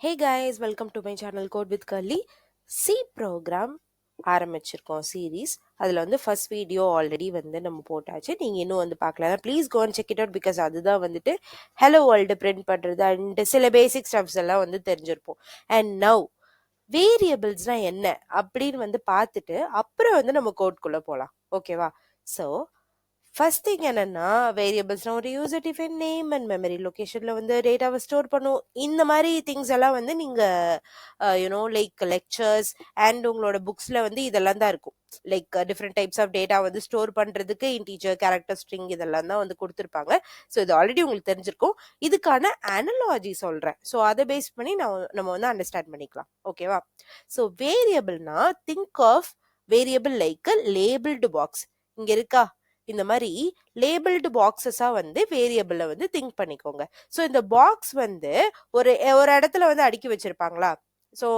Hey guys, welcome to my channel Code with Curly. C program ஆரம்பிச்சிருக்கோம் series. அதில் வந்து first video already வந்து நம்ம போட்டாச்சு. நீங்கள் இன்னும் வந்து பார்க்கலாம். Please go and check it out because அதுதான் வந்துட்டு ஹலோ வேர்ல்டு பிரிண்ட் பண்ணுறது அண்ட் சில பேசிக் ஸ்டப்ஸ் எல்லாம் வந்து தெரிஞ்சிருப்போம். அண்ட் நவ் வேரியபிள்ஸ்னால் என்ன அப்படின்னு வந்து பார்த்துட்டு அப்புறம் வந்து நம்ம கோட்குள்ளே போகலாம். ஓகேவா? ஸோ ஃபர்ஸ்ட் திங் என்னன்னா வேரியபிள்ஸ்னா ஒரு user define name and memory லொகேஷன்ல வந்து டேட்டாவை ஸ்டோர் பண்ணும். இந்த மாதிரி திங்ஸ் எல்லாம் வந்து நீங்க யூனோ லைக் லெக்சர்ஸ் அண்ட் உங்களோட புக்ஸ்ல வந்து இதெல்லாம் தான் இருக்கும். Like different types of data வந்து ஸ்டோர் பண்றதுக்கு இன்டீஜர் கேரக்டர் ஸ்ட்ரிங் இதெல்லாம் தான் வந்து கொடுத்துருப்பாங்க. ஸோ இது ஆல்ரெடி உங்களுக்கு தெரிஞ்சிருக்கும். இதுக்கான அனலாஜி சொல்றேன். ஸோ அதை பேஸ் பண்ணி நம்ம வந்து அண்டர்ஸ்டாண்ட் பண்ணிக்கலாம். ஓகேவா? ஸோ வேரியபிள்னா think of variable like labelled box. இங்க இருக்கா இந்த மாதிரி லேபிள்டு பாக்ஸஸா வந்து வேரியபிள வந்து திங்க் பண்ணிக்கோங்க. ஸோ இந்த பாக்ஸ் வந்து ஒரு ஒரு இடத்துல வந்து அடுக்கி வச்சிருப்பாங்களா? ஸோ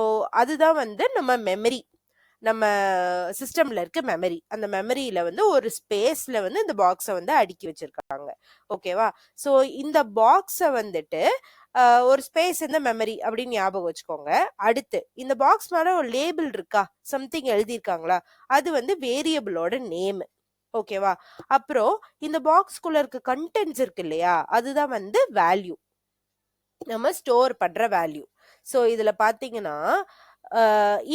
அதுதான் வந்து நம்ம மெமரி, நம்ம சிஸ்டம்ல இருக்க மெமரி. அந்த மெமரியில வந்து ஒரு ஸ்பேஸ்ல வந்து இந்த பாக்ஸை வந்து அடுக்கி வச்சிருக்காங்க. ஓகேவா? ஸோ இந்த பாக்ஸை வந்துட்டு ஒரு ஸ்பேஸ் இந்த மெமரி அப்படின்னு ஞாபகம் வச்சுக்கோங்க. அடுத்து இந்த பாக்ஸ் மேல ஒரு லேபிள் இருக்கா, சம்திங் எழுதியிருக்காங்களா, அது வந்து வேரியபிளோட நேம். ஓகேவா? அப்புறம் இந்த பாக்ஸ்குள்ள இருக்க கண்டென்ட்ஸ் இருக்கு இல்லையா, அதுதான் வந்து வேல்யூ, நம்ம ஸ்டோர் பண்ற வேல்யூ. ஸோ இதுல பாத்தீங்கன்னா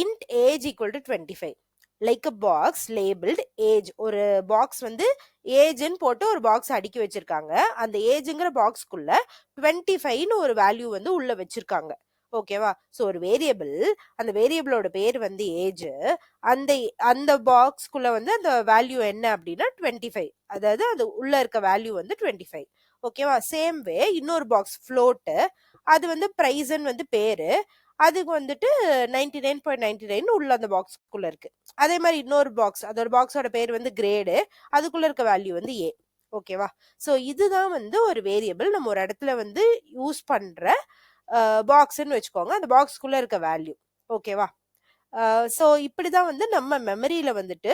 int age equal to 25 like a box labelled age. ஒரு பாக்ஸ் வந்து ஏஜ்ன்னு போட்டு ஒரு பாக்ஸ் அடுக்கி வச்சிருக்காங்க. அந்த ஏஜ்ங்கிற பாக்ஸ்க்குள்ள 25ன்னு ஒரு வேல்யூ வந்து உள்ள வச்சிருக்காங்க. ஓகேவா? ஸோ ஒரு வேரியபிள், அந்த வேரியபிளோட பேர் வந்து ஏஜ். அந்த அந்த பாக்ஸ்க்குள்ள வந்து அந்த வேல்யூ என்ன அப்படின்னா 25. அதாவது அது உள்ள இருக்க வேல்யூ வந்து 25. ஓகேவா? சேம் வே இன்னொரு பாக்ஸ் ஃப்ளோட்டு, அது வந்து பிரைஸ்ன்னு வந்து பேரு, அதுக்கு வந்துட்டு 99.99 உள்ள அந்த பாக்ஸ்க்குள்ள இருக்கு. அதே மாதிரி இன்னொரு பாக்ஸ், அதோட பாக்ஸோட பேர் வந்து கிரேடு, அதுக்குள்ள இருக்க வேல்யூ வந்து ஏ. ஓகேவா? ஸோ இதுதான் வந்து ஒரு வேரியபிள் நம்ம ஒரு இடத்துல வந்து யூஸ் பண்ற பாக்ஸ்ன்னு வச்சுக்கோங்க. அந்த பாக்ஸ்க்குள்ள இருக்க வேல்யூ. ஓகேவா? ஸோ இப்படிதான் வந்து நம்ம மெமரியில வந்துட்டு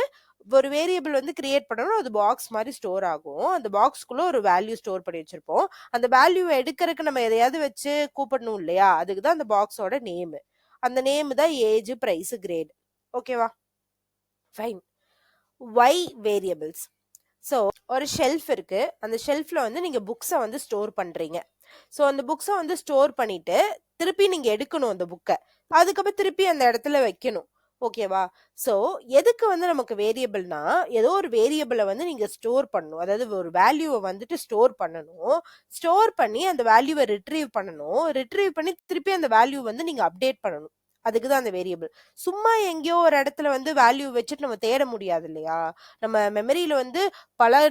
ஒரு வேரியபிள் வந்து கிரியேட் பண்ணணும். அது பாக்ஸ் மாதிரி ஸ்டோர் ஆகும். அந்த பாக்ஸ்க்குள்ள ஒரு வேல்யூ ஸ்டோர் பண்ணி வச்சிருப்போம். அந்த வேல்யூவை எடுக்கிறதுக்கு நம்ம எதையாவது வச்சு கூப்பிடணும் இல்லையா, அதுக்கு தான் அந்த பாக்ஸோட நேம். அந்த நேம் தான் ஏஜ், பிரைஸ், கிரேட். ஓகேவா? ஃபைன். Why variables. ஸோ ஒரு ஷெல்ஃப் இருக்கு. அந்த ஷெல்ஃப்ல வந்து நீங்க புக்ஸை வந்து ஸ்டோர் பண்றீங்க. ஸோ அந்த புக்ஸை வந்து ஸ்டோர் பண்ணிட்டு திருப்பி நீங்க எடுக்கணும் அந்த புக்கை. அதுக்கப்புறம் திருப்பி அந்த இடத்துல வைக்கணும். ஓகேவா? ஸோ எதுக்கு வந்து நமக்கு வேரியபிள்னா, ஏதோ ஒரு வேரியபிளை வந்து நீங்க ஸ்டோர் பண்ணணும். அதாவது ஒரு வேல்யூவை வந்துட்டு ஸ்டோர் பண்ணணும். ஸ்டோர் பண்ணி அந்த வேல்யூவை ரிட்ரீவ் பண்ணணும். ரிட்ரீவ் பண்ணி திருப்பி அந்த வேல்யூ வந்து நீங்க அப்டேட் பண்ணணும். அதுக்கு தான் அந்த வேரியபிள். சும்மா எங்கேயோ ஒரு இடத்துல வந்து வேல்யூ வச்சுட்டு நம்ம தேட முடியாது இல்லையா? நம்ம மெமரியில வந்து பல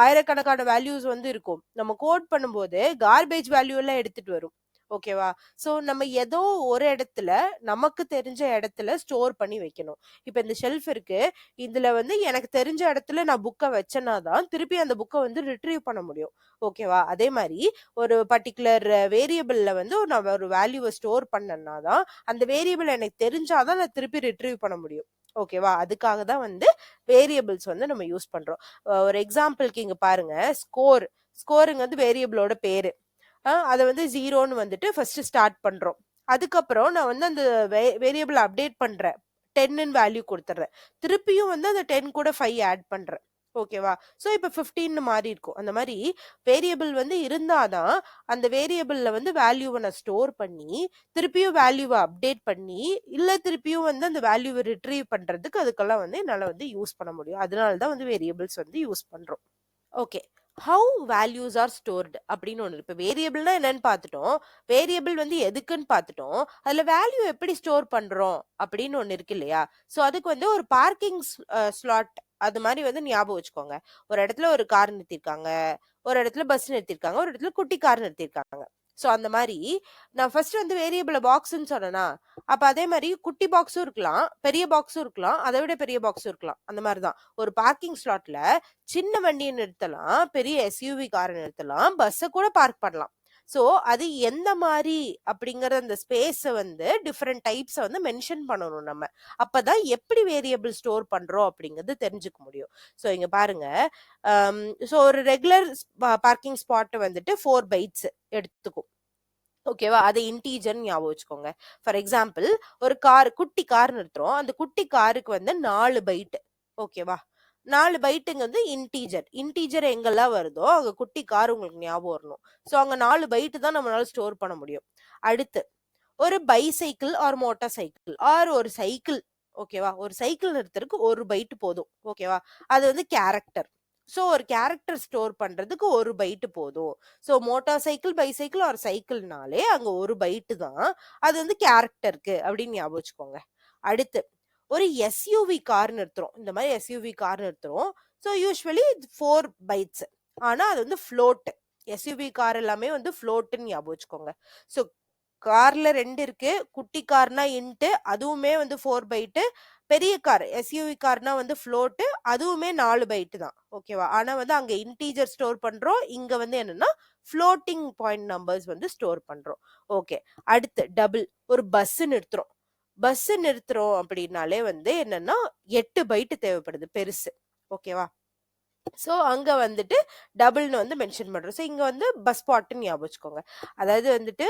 ஆயிரக்கணக்கான வேல்யூஸ் வந்து இருக்கும். நம்ம கோட் பண்ணும்போது கார்பேஜ் வேல்யூ எல்லாம் எடுத்துட்டு வரும். ஓகேவா? ஸோ நம்ம ஏதோ ஒரு இடத்துல நமக்கு தெரிஞ்ச இடத்துல ஸ்டோர் பண்ணி வைக்கணும். இப்போ இந்த ஷெல்ஃப் இருக்கு. இதுல வந்து எனக்கு தெரிஞ்ச இடத்துல நான் புக்கை வச்சேன்னா தான் திருப்பி அந்த புக்கை வந்து ரிட்ரீவ் பண்ண முடியும். ஓகேவா? அதே மாதிரி ஒரு பர்டிகுலர் வேரியபிள்ல வந்து நான் ஒரு வேல்யூவை ஸ்டோர் பண்ணேன்னா தான் அந்த வேரியபிள் எனக்கு தெரிஞ்சாதான் நான் திருப்பி ரிட்ரீவ் பண்ண முடியும். ஓகேவா? அதுக்காக தான் வந்து வேரியபிள்ஸ் வந்து நம்ம யூஸ் பண்றோம். ஒரு எக்ஸாம்பிளுக்கு இங்க பாருங்க, ஸ்கோர். ஸ்கோருங்க வந்து வேரியபிளோட பேரு. அதை வந்து 0ன்னு வந்துட்டு ஃபர்ஸ்ட் ஸ்டார்ட் பண்றோம். அதுக்கப்புறம் நான் வந்து அந்த வேரியபிள் அப்டேட் பண்றேன். 10ன்னு வேல்யூ கொடுத்துட்றேன். திருப்பியும் வந்து அந்த 10 கூட 5 ஆட் பண்றேன். ஓகேவா? ஸோ இப்போ 15ன்னு மாறி இருக்கும். அந்த மாதிரி வேரியபிள் வந்து இருந்தாதான் அந்த வேரியபிள்ல வந்து வேல்யூவை நான் ஸ்டோர் பண்ணி திருப்பியும் வேல்யூவை அப்டேட் பண்ணி இல்ல திருப்பியும் வந்து அந்த வேல்யூவை ரிட்ரீவ் பண்றதுக்கு அதுக்கெல்லாம் வந்து என்னால வந்து யூஸ் பண்ண முடியும். அதனால தான் வந்து வேரியபிள்ஸ் வந்து யூஸ் பண்றோம். Okay. How values are stored அப்படின்னு ஒன்று. இப்போ வேரியபிள்னா என்னன்னு பார்த்துட்டோம். வேரியபிள் வந்து எதுக்குன்னு பார்த்துட்டோம். அதில் வேல்யூ எப்படி ஸ்டோர் பண்ணுறோம் அப்படின்னு ஒன்று இருக்கு இல்லையா? ஸோ அதுக்கு வந்து ஒரு பார்க்கிங் ஸ்லாட் அது மாதிரி வந்து ஞாபகம் வச்சுக்கோங்க. ஒரு இடத்துல ஒரு கார் நிறுத்திருக்காங்க, ஒரு இடத்துல பஸ் நிறுத்திருக்காங்க, ஒரு இடத்துல குட்டி கார் நிறுத்திருக்காங்க. ஸோ அந்த மாதிரி நான் ஃபர்ஸ்ட் வந்து வேரியபிள பாக்ஸ்ன்னு சொன்னேன்னா, அப்போ அதே மாதிரி குட்டி பாக்ஸும் இருக்கலாம், பெரிய பாக்ஸும் இருக்கலாம், அதை விட பெரிய பாக்ஸும் இருக்கலாம். அந்த மாதிரி தான் ஒரு பார்க்கிங் ஸ்லாட்ல சின்ன வண்டியை நிறுத்தலாம், பெரிய எஸ்யூவி காரை நிறுத்தலாம், பஸ்ஸை கூட பார்க் பண்ணலாம். ஸோ அது எந்த மாதிரி அப்படிங்கிற அந்த ஸ்பேஸை வந்து டிஃப்ரெண்ட் டைப்ஸை வந்து மென்ஷன் பண்ணணும் நம்ம. அப்பதான் எப்படி வேரியபிள் ஸ்டோர் பண்றோம் அப்படிங்கிறது தெரிஞ்சுக்க முடியும். ஸோ இங்க பாருங்க, ஸோ ஒரு ரெகுலர் பார்க்கிங் ஸ்பாட் வந்துட்டு 4 பைட்ஸ் எடுத்துக்கும். ஓகேவா? அதை இன்டீஜர்னு ஞாபகம் வச்சுக்கோங்க. ஃபார் எக்ஸாம்பிள் ஒரு குட்டி கார் நிறுத்துறோம். அந்த குட்டி காருக்கு வந்து 4 பைட். ஓகேவா? 4 பைட்டுங்கிறது இன்டீஜர். இன்டீஜர் எங்கெல்லாம் வருதோ அங்க குட்டி கார் உங்களுக்கு ஞாபகம் வரணும். ஸோ அங்க 4 பைட் தான் நம்மளால ஸ்டோர் பண்ண முடியும். அடுத்து ஒரு bicycle or motor cycle or ஒரு சைக்கிள். ஓகேவா? ஒரு சைக்கிள் நிறுத்துறதுக்கு 1 பைட் போதும். ஓகேவா? அது வந்து கேரக்டர். ஸோ ஒரு கேரக்டர் ஸ்டோர் பண்றதுக்கு 1 பைட் போதும். So motor cycle, bicycle or சைக்கிள்னாலே அங்க 1 பைட் தான். அது வந்து கேரக்டருக்கு அப்படின்னு ஞாபகம் வச்சுக்கோங்க. அடுத்து ஒரு எஸ்யூவி கார் நிறுத்துறோம். இந்த மாதிரி எஸ்யூவி கார் நிறுத்துறோம். So usually 4 bytes. ஆனா அது வந்து ஃப்ளோட். எஸ்யூவி கார் எல்லாமே வந்து ஃப்ளோட்டுன்னு ஞாபகம் வச்சுக்கோங்க. ஸோ கார்ல 2 இருக்கு. குட்டி கார்னா இன்ட்டு, அதுவுமே வந்து 4 பைட்டு. பெரிய கார் எஸ்யூவி கார்னா வந்து ஃப்ளோட்டு, அதுவுமே 4 பைட்டு தான். ஓகேவா? ஆனா வந்து அங்க இன்டீஜர் ஸ்டோர் பண்றோம். இங்க வந்து என்னன்னா ஃப்ளோட்டிங் பாயிண்ட் நம்பர்ஸ் வந்து ஸ்டோர் பண்றோம். ஓகே. அடுத்து டபுள். ஒரு பஸ் நிறுத்துறோம். பஸ் நிறுத்துறோம் அப்படின்னாலே வந்து என்னன்னா 8 பைட்டு தேவைப்படுது பெருசு. ஓகேவா? ஸோ அங்க வந்துட்டு டபுள்னு வந்து மென்ஷன் பண்றோம். ஸோ இங்க வந்து பஸ் ஸ்பாட்ன்னு ஞாபகம் வச்சுக்கோங்க. அதாவது வந்துட்டு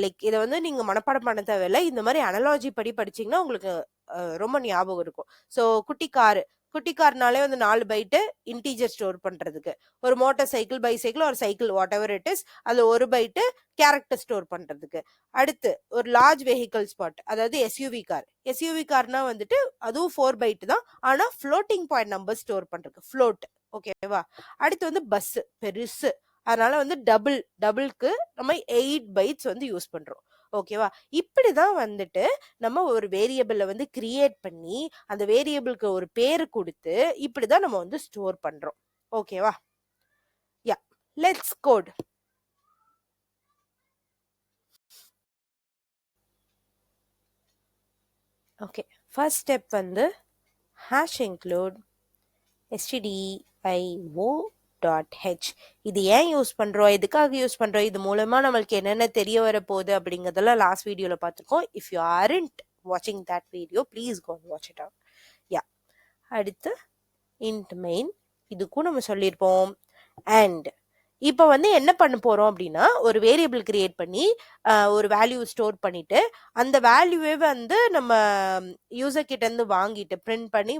லைக் இதை வந்து நீங்க மனப்பாடம் பண்ண தேவையில்லை. இந்த மாதிரி அனலாஜி படி படிச்சீங்கன்னா உங்களுக்கு ரொம்ப ஞாபகம் இருக்கும். ஸோ குட்டி கார்னாலே வந்து 4 பைட்டு இன்டீஜர் ஸ்டோர் பண்றதுக்கு. ஒரு மோட்டார் சைக்கிள், பைசைக்கிள் ஒரு cycle what ever it is, அது 1 பைட்டு கேரக்டர் ஸ்டோர் பண்றதுக்கு. அடுத்து ஒரு லார்ஜ் வெஹிக்கிள் ஸ்பாட், அதாவது எஸ்யூவி கார். எஸ்யூவி கார்னா வந்துட்டு அதுவும் 4 பைட்டு தான். ஆனா ஃப்ளோட்டிங் பாயிண்ட் நம்பர் ஸ்டோர் பண்றதுக்கு ஃப்ளோட். ஓகேவா? அடுத்து வந்து பஸ் பெருசு. அதனால வந்து டபுள்க்கு நம்ம 8 பைட்ஸ் வந்து யூஸ் பண்றோம். ஓகேவா? இப்படிதான் வந்துட்டு நம்ம ஒரு வேரியபிளை வந்து கிரியேட் பண்ணி அந்த வேரியபிளுக்கு ஒரு பேரு கொடுத்து இப்படிதான் நம்ம வந்து ஸ்டோர் பண்றோம். ஓகேவா? Yeah, let's code. Okay, first step வந்து hash include stdio.h. இது ஏன் யூஸ் பண்றோம், எதுக்காக யூஸ் பண்றோம், இது மூலமா நம்மளுக்கு என்னென்ன தெரிய வர போகுது அப்படிங்கறதெல்லாம் லாஸ்ட் வீடியோல பார்த்துருக்கோம். If you aren't watching that video, please go and watch it out. யா, அடுத்து int main, இதுக்கும் நம்ம சொல்லியிருப்போம். அண்ட் இப்போ வந்து என்ன பண்ண போறோம் அப்படின்னா ஒரு வேரியபிள் கிரியேட் பண்ணி ஒரு வேல்யூ ஸ்டோர் பண்ணிட்டு அந்த வேல்யூவே வந்து நம்ம யூசர் கிட்ட இருந்து வாங்கிட்டு பிரிண்ட் பண்ணி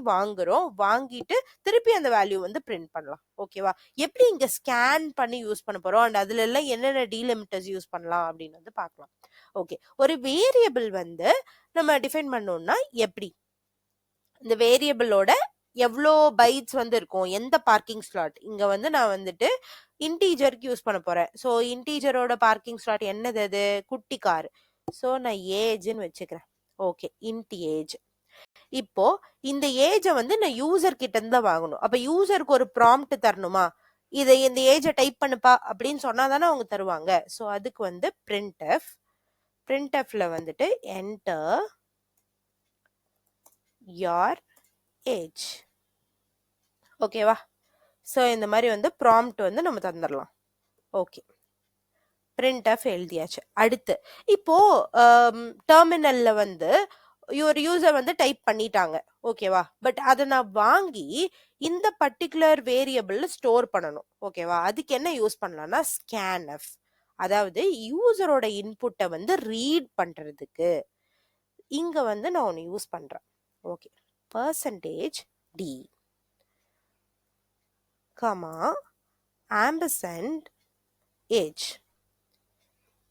வாங்கிட்டு திருப்பி அந்த வேல்யூ வந்து பிரிண்ட் பண்ணலாம். ஓகேவா? எப்படி இங்க ஸ்கேன் பண்ணி யூஸ் பண்ண போறோம் அண்ட் அதுல எல்லாம் என்னென்ன டீலிமிட்டர்ஸ் யூஸ் பண்ணலாம் அப்படின்னு வந்து பார்க்கலாம். ஓகே, ஒரு வேரியபிள் வந்து நம்ம டிஃபைன் பண்ணோம்னா எப்படி இந்த வேரியபிளோட எவ்வளோ பைட்ஸ் வந்து இருக்கும், எந்த பார்க்கிங் ஸ்லாட். இங்க வந்து நான் வந்துட்டு இன்டீஜருக்கு யூஸ் பண்ண போறேன். ஸோ இன்டீஜரோட பார்க்கிங் ஸ்லாட் என்னது, அது குட்டி கார். ஸோ நான் ஏஜ்ன்னு வச்சுக்கிறேன். Okay, int age. இப்போ இந்த ஏஜை வந்து நான் யூசர் கிட்ட இருந்து தான் வாங்கணும். அப்ப யூசருக்கு ஒரு ப்ராம்ப்ட் தரணுமா, இதை இந்த ஏஜை டைப் பண்ணுப்பா அப்படின்னு சொன்னா தானே அவங்க தருவாங்க. ஸோ அதுக்கு வந்து printfல வந்துட்டு enter your age. ஓகேவா? ஸோ இந்த மாதிரி வந்து ப்ராம்ப்ட் வந்து நம்ம தந்துடலாம். ஓகே, printf எழுதியாச்சு. அடுத்து இப்போ டெர்மினல்ல வந்து ஒரு யூசர் வந்து டைப் பண்ணிட்டாங்க. ஓகேவா? பட் அதை நான் வாங்கி இந்த பர்டிகுலர் வேரியபிள்ல ஸ்டோர் பண்ணணும். ஓகேவா? அதுக்கு என்ன யூஸ் பண்ணலாம்னா scanf. அதாவது யூசரோட இன்புட்டை வந்து ரீட் பண்றதுக்கு இங்க வந்து நான் ஒன்று யூஸ் பண்றேன். Okay, %d comma ampersand age.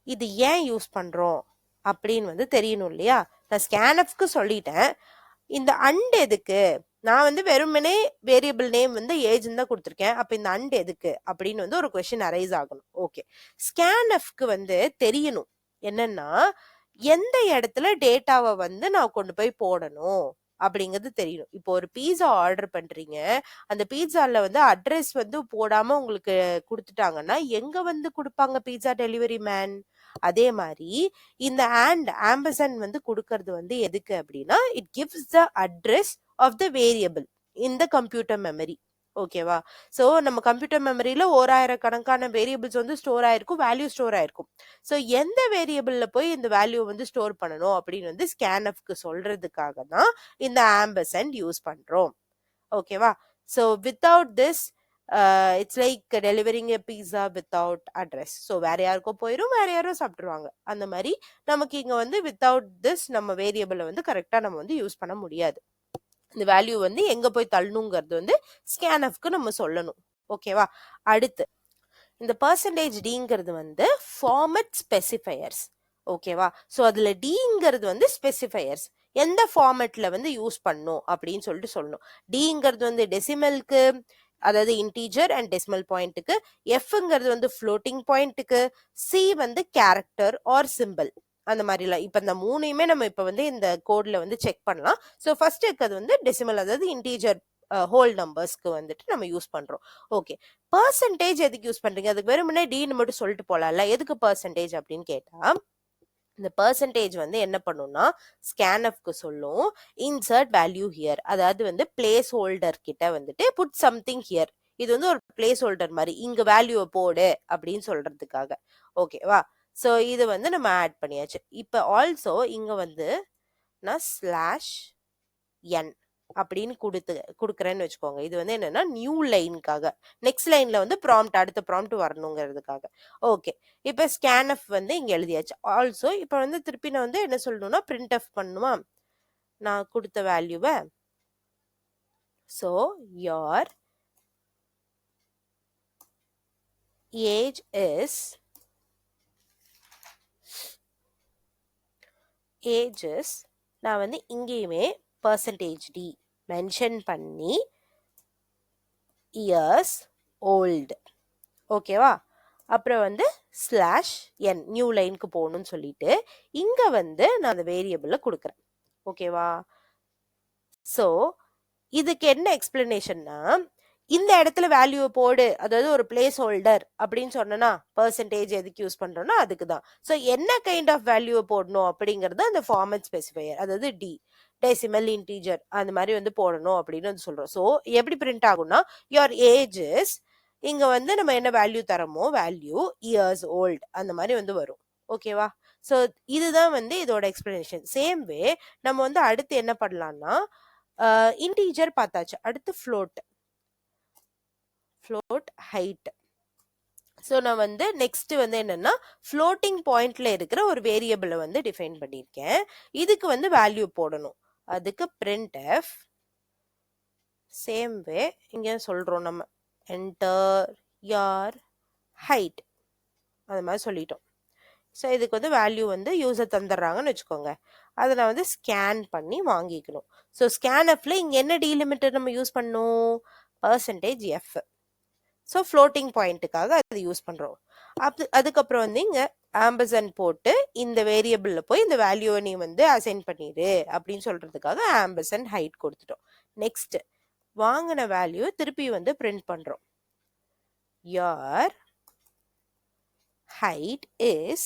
இது ஏன் யூஸ் பண்றோம் அப்படின்னு வந்து தெரியணும் இல்லையா? நான் ஸ்கேனஃப்க்கு சொல்லிட்டேன். இந்த அண்ட் எதுக்கு, நான் வந்து வெறுமனே வேரியபிள் நேம் வந்து ஏஜ் தான் கொடுத்துருக்கேன். அப்ப இந்த அண்ட் எதுக்கு அப்படின்னு வந்து ஒரு கொஸ்டின் அரைஸ் ஆகணும். ஓகே, ஸ்கேனஃப்க்கு வந்து தெரியணும் என்னன்னா எந்த இடத்துல டேட்டாவை வந்து நான் கொண்டு போய் போடணும் அப்படிங்கிறது தெரியணும். இப்போ ஒரு பீஸா ஆர்டர் பண்றீங்க, அந்த பீஸால வந்து அட்ரஸ் வந்து போடாம உங்களுக்கு கொடுத்துட்டாங்கன்னா எங்க வந்து கொடுப்பாங்க பீஸா டெலிவரி மேன்? அதே மாதிரி இந்த ஆம்பர்சண்ட் வந்து கொடுக்கறது வந்து எதுக்கு அப்படின்னா it gives the address of the variable in the computer memory. ஓகேவா? ஸோ நம்ம கம்ப்யூட்டர் மெமரியில 1000 கணக்கான வேரியபிள்ஸ் வந்து ஸ்டோர் ஆயிருக்கும், வேல்யூ ஸ்டோர் ஆயிருக்கும். ஸோ எந்த வேரியபிள்ல போய் இந்த வேல்யூ வந்து ஸ்டோர் பண்ணணும் அப்படின்னு வந்து ஸ்கேனஃப்க்கு சொல்றதுக்காக தான் இந்த ஆம்பர்சண்ட் யூஸ் பண்றோம். ஓகேவா? So without this it's like delivering a pizza without address. So வேற யாருக்கோ போயிடும், வேற யாரும் சாப்பிட்டுருவாங்க. அந்த மாதிரி நமக்கு இங்க வந்து வித்தவுட் திஸ் நம்ம வேரியபிளை வந்து கரெக்டா நம்ம வந்து யூஸ் பண்ண முடியாது. இந்த வேல்யூ வந்து எங்க போய் தள்ளணுங்கிறது வந்து ஸ்கேன்எஃப்க்கு நம்ம சொல்லணும். ஓகேவா? அடுத்து இந்த பர்சன்டேஜ் டிங்கிறது வந்து ஃபார்மட் ஸ்பெசிஃபையர்ஸ். ஓகேவா? ஸோ அதுல டிங்கிறது வந்து ஸ்பெசிஃபையர்ஸ், எந்த ஃபார்மேட்ல வந்து யூஸ் பண்ணும் அப்படின்னு சொல்லிட்டு சொல்லணும். டிங்கிறது வந்து டெசிமலுக்கு, அதாவது இன்டீஜர் அண்ட் டெசிமல் பாயிண்ட்டுக்கு, எஃப்ங்கிறது வந்து ஃப்ளோட்டிங் பாயிண்ட்டுக்கு, சி வந்து கேரக்டர் ஆர் சிம்பிள், அந்த மாதிரிலாம். இப்போ இந்த மூணையுமே நம்ம இப்போ வந்து இந்த கோட்ல வந்து செக் பண்ணலாம். ஸோ ஃபர்ஸ்ட் இருக்கிறது வந்து டெசிமல், அதாவது இன்டீஜர் ஹோல் நம்பர்ஸ்க்கு வந்துட்டு நம்ம யூஸ் பண்றோம். ஓகே, பர்சன்டேஜ் எதுக்கு யூஸ் பண்றீங்க? அதுக்கு வெறுமனே டின்னு மட்டும் சொல்லிட்டு போலாம்ல, எதுக்கு பர்சன்டேஜ் அப்படின்னு கேட்டா, இந்த பர்சன்டேஜ் வந்து என்ன பண்ணும்னா ஸ்கேன்எஃப்க்கு சொல்லும் இன்சர்ட் வேல்யூ ஹியர், அதாவது வந்து பிளேஸ் ஹோல்டர் கிட்ட வந்துட்டு புட் சம்திங் ஹியர், இது வந்து ஒரு பிளேஸ் ஹோல்டர் மாதிரி, இங்க வேல்யூவை போடு அப்படின்னு சொல்றதுக்காக. ஓகேவா? ஸோ இது வந்து நம்ம ஆட் பண்ணியாச்சு. இப்போ ஆல்சோ இங்க வந்து நான் ஸ்லாஷ் என் அப்படின்னு கொடுக்குறேன்னு வச்சுக்கோங்க. இது வந்து என்னன்னா நியூ லைனுக்காக, நெக்ஸ்ட் லைன்ல வந்து ப்ராம்ப்ட், அடுத்த ப்ராம்ப்ட் வரணுங்கிறதுக்காக. ஓகே, இப்போ ஸ்கேன்எஃப் வந்து இங்க எழுதியாச்சு. ஆல்சோ இப்போ வந்து திருப்பி நான் வந்து என்ன சொல்லணும்னா பிரிண்ட் எஃப் பண்ணுமா நான் கொடுத்த வேல்யூவை. ஸோ your age is நான் வந்து இங்கேயுமே பர்சன்டேஜ் டி மென்ஷன் பண்ணி இயர்ஸ் ஓல்டு. ஓகேவா? அப்புறம் வந்து ஸ்லாஷ் என் நியூ லைனுக்கு போகணும்னு சொல்லிட்டு இங்க வந்து நான் அந்த வேரியபிள கொடுக்குறேன். ஓகேவா? ஸோ இதுக்கு என்ன எக்ஸ்பிளனேஷன்னா, இந்த இடத்துல வேல்யூ போடு, அதாவது ஒரு பிளேஸ் ஹோல்டர் அப்படின்னு சொன்னா பர்சன்டேஜ் எதுக்கு யூஸ் பண்றோம்னா அதுக்கு தான். ஸோ என்ன கைண்ட் ஆஃப் வேல்யூ போடணும் அப்படிங்கறது அந்த ஃபார்மட் ஸ்பெசிஃபையர், அதாவது டி டெசிமல் இன்டீஜர் அந்த மாதிரி வந்து போடணும் அப்படின்னு வந்து சொல்றோம். ஸோ எப்படி பிரிண்ட் ஆகும்னா யுவர் ஏஜஸ், இங்க வந்து நம்ம என்ன வேல்யூ தரமோ வேல்யூ இயர்ஸ் ஓல்ட் அந்த மாதிரி வந்து வரும். ஓகேவா? ஸோ இதுதான் வந்து இதோட எக்ஸ்பிளனேஷன். சேம் வே நம்ம வந்து அடுத்து என்ன பண்ணலாம்னா இன்டீஜர் பார்த்தாச்சு, அடுத்து ஃப்ளோட் ஹைட். ஸோ நான் வந்து நெக்ஸ்ட் வந்து என்னன்னா ஃப்ளோட்டிங் பாயிண்ட்ல இருக்கிற ஒரு வேரியபிளை வந்து டிஃபைன் பண்ணியிருக்கேன். இதுக்கு வந்து வேல்யூ போடணும். அதுக்கு பிரிண்ட் எஃப், சேம் வே இங்க சொல்றோம் நம்ம என்டர் யார் ஹைட் அது மாதிரி சொல்லிட்டோம். ஸோ இதுக்கு வந்து வேல்யூ வந்து யூசர் தந்துடுறாங்கன்னு வச்சுக்கோங்க, அதை நான் வந்து ஸ்கேன் பண்ணி வாங்கிக்கணும். ஸோ ஸ்கேன்எஃப்ல இங்கே என்ன டீலிமிட்டர் நம்ம யூஸ் பண்ணணும்? Percentage F. ஸோ ஃப்ளோட்டிங் பாயிண்ட்டுக்காக அது யூஸ் பண்ணுறோம். அதுக்கப்புறம் வந்து இங்கே ஆம்பர்சன் போட்டு இந்த வேரியபிளில் போய் இந்த வேல்யூவை நீ வந்து அசைன் பண்ணிடு அப்படின்னு சொல்கிறதுக்காக ஆம்பர்சன் ஹைட் கொடுத்துட்டோம். நெக்ஸ்ட் வாங்கின வேல்யூ திருப்பி வந்து பிரிண்ட் பண்ணுறோம். your height is,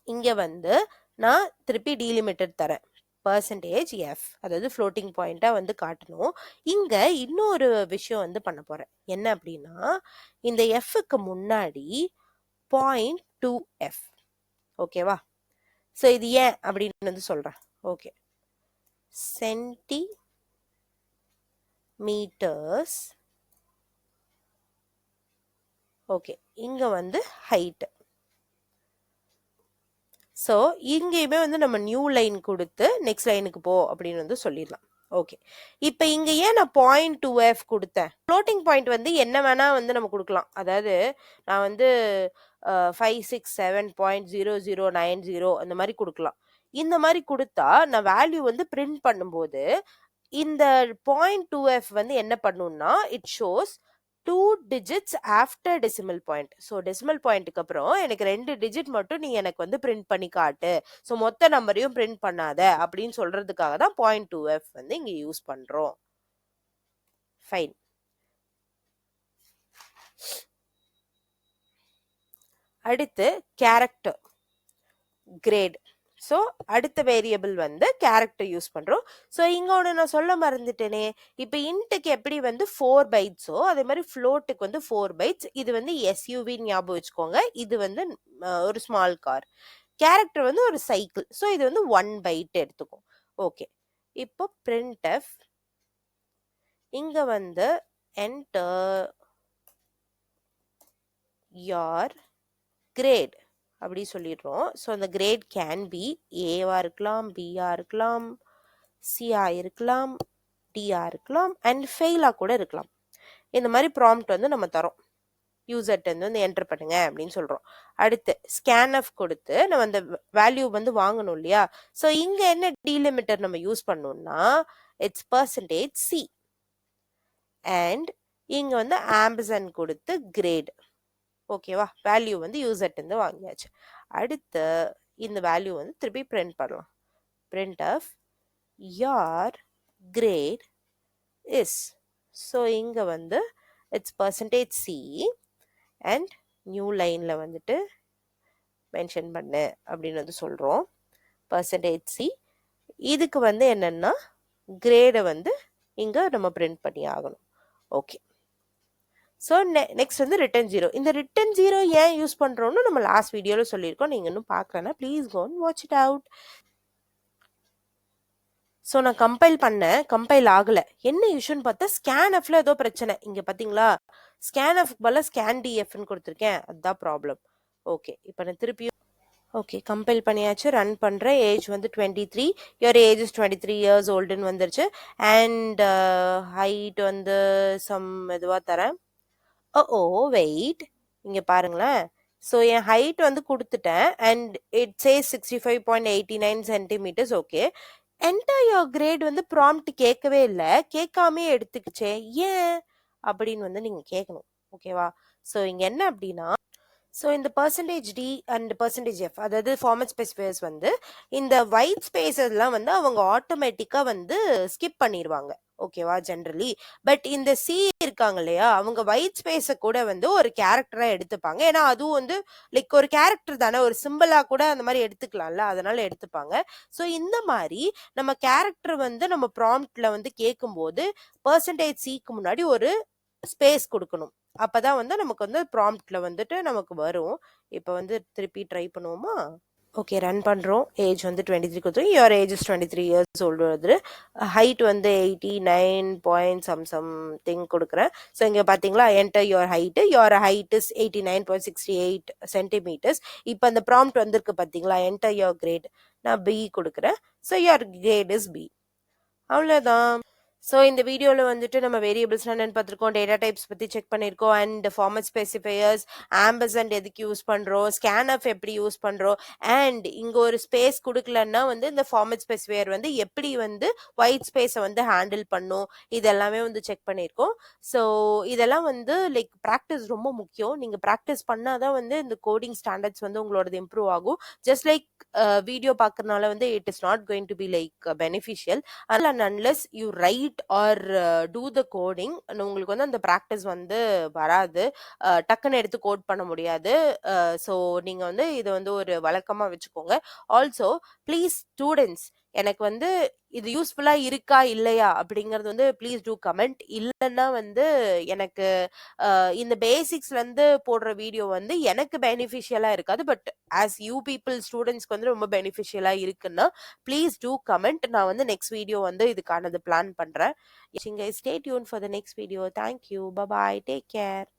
இங்கே வந்து நான் திருப்பி டீலிமிட்டட் தரேன் பர்சன்டேஜ் எஃப், அதாவது ஃப்ளோட்டிங் பாயிண்டாக வந்து காட்டணும். இங்கே இன்னொரு விஷயம் வந்து பண்ண போகிறேன். என்ன அப்படின்னா இந்த எஃப்க்கு முன்னாடி 0.2f. ஓகேவா? ஸோ இது ஏன் அப்படின்னு வந்து சொல்கிறேன். Okay, centimetres. ஓகே, இங்கே வந்து ஹைட்டு. ஸோ இங்கேயுமே வந்து நம்ம நியூ லைன் கொடுத்து நெக்ஸ்ட் லைனுக்கு போ அப்படின்னு வந்து சொல்லிடலாம். ஓகே, இப்போ இங்கே ஏன் நான் 0.2f கொடுத்தேன்? ஃப்ளோட்டிங் பாயிண்ட் வந்து என்ன வேணா வந்து நம்ம கொடுக்கலாம். அதாவது நான் வந்து 567.0090 அந்த மாதிரி கொடுக்கலாம். இந்த மாதிரி கொடுத்தா நான் வேல்யூ வந்து பிரிண்ட் பண்ணும்போது இந்த 0.2f வந்து என்ன பண்ணும்னா it shows 2 digits after decimal point. So decimal பாயிண்ட்டுக்கு அப்புறம் எனக்கு 2 டிஜிட் மட்டும் நீ எனக்கு வந்து பிரிண்ட் பண்ணி காட்டு, ஸோ மொத்த நம்பரையும் பிரிண்ட் பண்ணாத அப்படின்னு சொல்றதுக்காக தான் 0.2f வந்து இங்க யூஸ் பண்றோம். ஃபைன். அடுத்து கேரக்டர் கிரேட். ஸோ அடுத்த வேரியபிள் வந்து கேரக்டர் யூஸ் பண்ணுறோம். ஸோ இங்கே ஒன்று நான் சொல்ல மறந்துட்டேனே, இப்போ இன்ட்டுக்கு எப்படி வந்து 4 பைட்ஸோ அதே மாதிரி ஃப்ளோட்டுக்கு வந்து 4 பைட்ஸ். இது வந்து எஸ்யூவி ஞாபகம் வச்சுக்கோங்க, இது வந்து ஒரு ஸ்மால் கார். கேரக்டர் வந்து ஒரு சைக்கிள். ஸோ இது வந்து 1 பைட் எடுத்துக்கும். ஓகே, இப்போ பிரிண்ட் எஃப் இங்கே வந்து enter your grade அப்படி சொல்லிடுறோம். ஸோ அந்த கிரேட் கேன் பி ஏவா இருக்கலாம், பியா இருக்கலாம், சியா இருக்கலாம், டியா இருக்கலாம் அண்ட் ஃபெயிலாக கூட இருக்கலாம். இந்த மாதிரி ப்ராம்ப்ட் வந்து நம்ம தரோம். யூசர்ட்ட வந்து என்டர் பண்ணுங்க அப்படின்னு சொல்றோம். அடுத்து ஸ்கேன்எஃப் கொடுத்து நம்ம அந்த வேல்யூ வந்து வாங்கணும் இல்லையா? ஸோ இங்க என்ன டீலிமிட்டர் நம்ம யூஸ் பண்ணோம்னா இட்ஸ் பர்சன்டேஜ் சி அண்ட் இங்க வந்து ஆம்பர்சன் கொடுத்து கிரேட். ஓகேவா? வேல்யூ வந்து யூசர்ட்ட இருந்து வாங்கியாச்சு. அடுத்து இந்த வேல்யூ வந்து திருப்பி பிரிண்ட் பண்ணலாம். Print of your grade is. So இங்க வந்து it's percentage C and new லைன்ல வந்துட்டு மென்ஷன் பண்ணு அப்படின்னு வந்து சொல்றோம். Percentage C. இதுக்கு வந்து என்னன்னா கிரேடை வந்து இங்க நம்ம பிரிண்ட் பண்ணி ஆகணும். ஓகே. ஸோ நெக்ஸ்ட் வந்து ரிட்டன் 0. இந்த ரிட்டன் 0 ஏன் யூஸ் பண்ணுறோன்னு நம்ம லாஸ்ட் வீடியோவில் சொல்லியிருக்கோம். நீங்கள் இன்னும் பார்க்கலன்னா please go and watch it out. So நான் கம்பைல் ஆகலை. என்ன இஷ்யூன்னு பார்த்தா ஸ்கேன்எஃப்ல ஏதோ பிரச்சனை. இங்கே பார்த்தீங்களா, ஸ்கேன்எஃப் பதிலாக ஸ்கேன் டிஎஃப்னு கொடுத்துருக்கேன். அதுதான் ப்ராப்ளம். ஓகே, இப்போ நான் திருப்பியும் ஓகே கம்பைல் பண்ணியாச்சு, ரன் பண்ணுறேன். ஏஜ் வந்து 23, யுவர் ஏஜ் இஸ் 23 years ஓல்டுன்னு வந்துருச்சு. அண்ட் ஹைட் வந்து சம் இதுவாக தரேன். ஓ வெயிட், இங்கே பாருங்களேன். ஸோ என் ஹைட் வந்து கொடுத்துட்டேன் and it says 65.89 centimeters. Okay, enter your grade வந்து ப்ராம்ப்ட் கேட்கவே இல்லை, கேட்காமே எடுத்துக்கிச்சே ஏன் அப்படின்னு வந்து நீங்கள் கேட்கணும். ஓகேவா? ஸோ இங்கே என்ன அப்படின்னா, ஸோ இந்த percentage D and percentage F, அதாவது ஃபார்மட் ஸ்பெசிஃபையர்ஸ் வந்து இந்த ஒயிட் ஸ்பேஸஸ்லாம் வந்து அவங்க ஆட்டோமேட்டிக்காக வந்து ஸ்கிப் பண்ணிடுவாங்க. ஓகேவா? ஜென்ரலி. பட் இந்த சி இருக்காங்க இல்லையா, அவங்க ஒயிட் ஸ்பேஸை கூட வந்து ஒரு கேரக்டரா எடுத்துப்பாங்க. ஏன்னா அதுவும் வந்து லைக் ஒரு கேரக்டர் தானே, ஒரு சிம்பிளா கூட அந்த மாதிரி எடுத்துக்கலாம்ல, அதனால எடுத்துப்பாங்க. ஸோ இந்த மாதிரி நம்ம கேரக்டர் வந்து நம்ம ப்ராம்ப்ட்ல வந்து கேட்கும்போது பர்சன்டேஜ் சிக்கு முன்னாடி ஒரு ஸ்பேஸ் கொடுக்கணும். அப்பதான் வந்து நமக்கு வந்து ப்ராம்ப்ட்ல வந்துட்டு நமக்கு வரும். இப்போ வந்து திருப்பி ட்ரை பண்ணுவோமா? ஓகே, ரன் பண்ணுறோம். ஏஜ் வந்து 23 கொடுத்துரும். Your age is 23 years old வருது. ஹைட் வந்து 89 பாயிண்ட் சம்திங் கொடுக்குறேன். ஸோ இங்கே பார்த்தீங்களா, enter your height. Your height is 89.68 centimeters. இப்போ அந்த ப்ராம்ப்ட் வந்திருக்கு பார்த்தீங்களா, என்டர் யுவர் கிரேட். நான் பி கொடுக்குறேன். So your grade is B. அவ்வளோதான். ஸோ இந்த வீடியோவில் வந்துட்டு நம்ம வேரியபிள்ஸ் என்னென்னு பார்த்துருக்கோம், டேட்டா டைப்ஸ் பற்றி செக் பண்ணியிருக்கோம், அண்ட் ஃபார்மட் ஸ்பெசிஃபையர்ஸ், ஆம்பர்சண்ட் எதுக்கு யூஸ் பண்ணுறோம், ஸ்கேன்எஃப் எப்படி யூஸ் பண்ணுறோம், அண்ட் இங்கே ஒரு ஸ்பேஸ் கொடுக்கலன்னா வந்து இந்த ஃபார்மட் ஸ்பெசிஃபையர் வந்து எப்படி வந்து ஒயிட் ஸ்பேஸை வந்து ஹேண்டில் பண்ணும், இதெல்லாமே வந்து செக் பண்ணியிருக்கோம். ஸோ இதெல்லாம் வந்து லைக் ப்ராக்டிஸ் ரொம்ப முக்கியம். நீங்கள் ப்ராக்டிஸ் பண்ணால் தான் வந்து இந்த கோடிங் ஸ்டாண்டர்ட்ஸ் வந்து உங்களோடது இம்ப்ரூவ் ஆகும். ஜஸ்ட் லைக் வீடியோ பார்க்கறதுனால வந்து it is not going to be like beneficial. Unless you write or do the coding, உங்களுக்கு வந்து அந்த ப்ராக்டிஸ் வந்து வராது. டக்குன்னு எடுத்து கோட் பண்ண முடியாது. ஸோ நீங்கள் வந்து இதை வந்து ஒரு வழக்கமாக வச்சுக்கோங்க. ஆல்சோ ப்ளீஸ் ஸ்டூடெண்ட்ஸ், எனக்கு வந்து இது யூஸ்ஃபுல்லா இருக்கா இல்லையா அப்படிங்கறது வந்து ப்ளீஸ் டூ கமெண்ட். இல்லைன்னா வந்து எனக்கு இந்த பேசிக்ஸ்ல இருந்து போடுற வீடியோ வந்து எனக்கு பெனிஃபிஷியலா இருக்காது. பட் ஆஸ் யூ பீப்புள் ஸ்டூடெண்ட்ஸ்க்கு வந்து ரொம்ப பெனிஃபிஷியலா இருக்குன்னா ப்ளீஸ் டூ கமெண்ட். நான் வந்து நெக்ஸ்ட் வீடியோ வந்து இதுக்கானது பிளான் பண்றேன். Stay tune for the next video. Thank you. Bye bye. Take care.